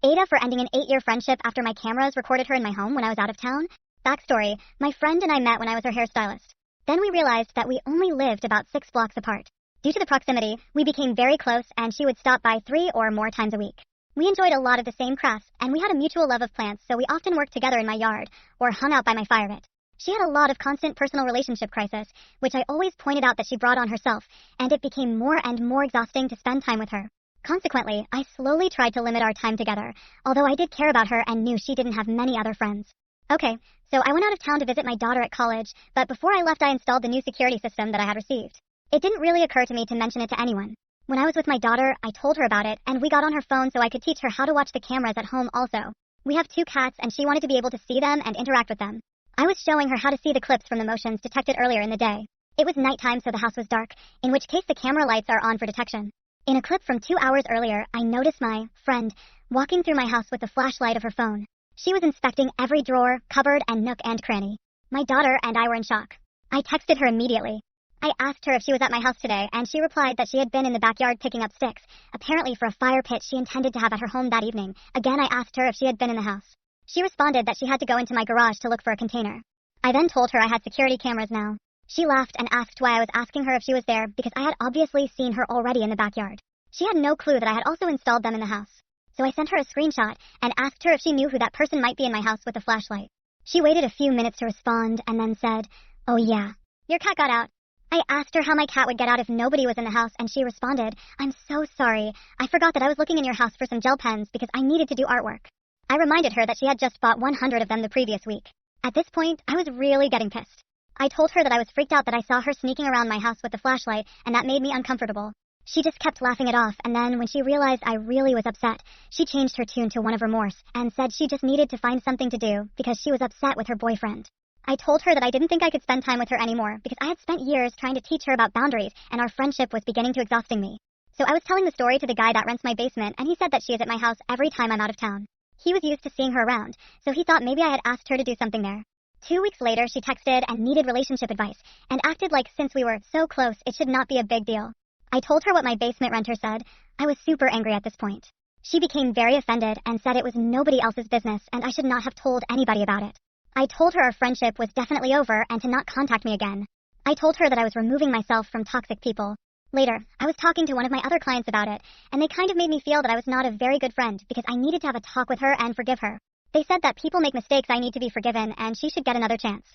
Ada for ending an 8-year friendship after my cameras recorded her in my home when I was out of town. Backstory, my friend and I met when I was her hairstylist. Then we realized that we only lived about 6 blocks apart. Due to the proximity, we became very close and she would stop by 3 or more times a week. We enjoyed a lot of the same crafts and we had a mutual love of plants, so we often worked together in my yard or hung out by my fire pit. She had a lot of constant personal relationship crisis, which I always pointed out that she brought on herself, and it became more and more exhausting to spend time with her. Consequently, I slowly tried to limit our time together, although I did care about her and knew she didn't have many other friends. Okay, so I went out of town to visit my daughter at college, but before I left I installed the new security system that I had received. It didn't really occur to me to mention it to anyone. When I was with my daughter, I told her about it, and we got on her phone so I could teach her how to watch the cameras at home also. We have 2 cats and she wanted to be able to see them and interact with them. I was showing her how to see the clips from the motions detected earlier in the day. It was nighttime so the house was dark, in which case the camera lights are on for detection. In a clip from 2 hours earlier, I noticed my friend walking through my house with the flashlight of her phone. She was inspecting every drawer, cupboard, and nook and cranny. My daughter and I were in shock. I texted her immediately. I asked her if she was at my house today, and she replied that she had been in the backyard picking up sticks, apparently for a fire pit she intended to have at her home that evening. Again, I asked her if she had been in the house. She responded that she had to go into my garage to look for a container. I then told her I had security cameras now. She laughed and asked why I was asking her if she was there because I had obviously seen her already in the backyard. She had no clue that I had also installed them in the house. So I sent her a screenshot and asked her if she knew who that person might be in my house with a flashlight. She waited a few minutes to respond and then said, "Oh yeah, your cat got out." I asked her how my cat would get out if nobody was in the house and she responded, "I'm so sorry. I forgot that I was looking in your house for some gel pens because I needed to do artwork." I reminded her that she had just bought 100 of them the previous week. At this point, I was really getting pissed. I told her that I was freaked out that I saw her sneaking around my house with the flashlight and that made me uncomfortable. She just kept laughing it off, and then when she realized I really was upset, she changed her tune to one of remorse and said she just needed to find something to do because she was upset with her boyfriend. I told her that I didn't think I could spend time with her anymore because I had spent years trying to teach her about boundaries and our friendship was beginning to exhausting me. So I was telling the story to the guy that rents my basement and he said that she is at my house every time I'm out of town. He was used to seeing her around, so he thought maybe I had asked her to do something there. 2 weeks later, she texted and needed relationship advice and acted like since we were so close, it should not be a big deal. I told her what my basement renter said. I was super angry at this point. She became very offended and said it was nobody else's business and I should not have told anybody about it. I told her our friendship was definitely over and to not contact me again. I told her that I was removing myself from toxic people. Later, I was talking to one of my other clients about it, and they kind of made me feel that I was not a very good friend because I needed to have a talk with her and forgive her. They said that people make mistakes, I need to be forgiven, and she should get another chance.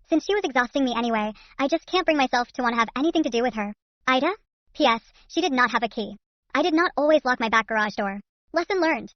Since she was exhausting me anyway, I just can't bring myself to want to have anything to do with her. Ida? P.S. She did not have a key. I did not always lock my back garage door. Lesson learned.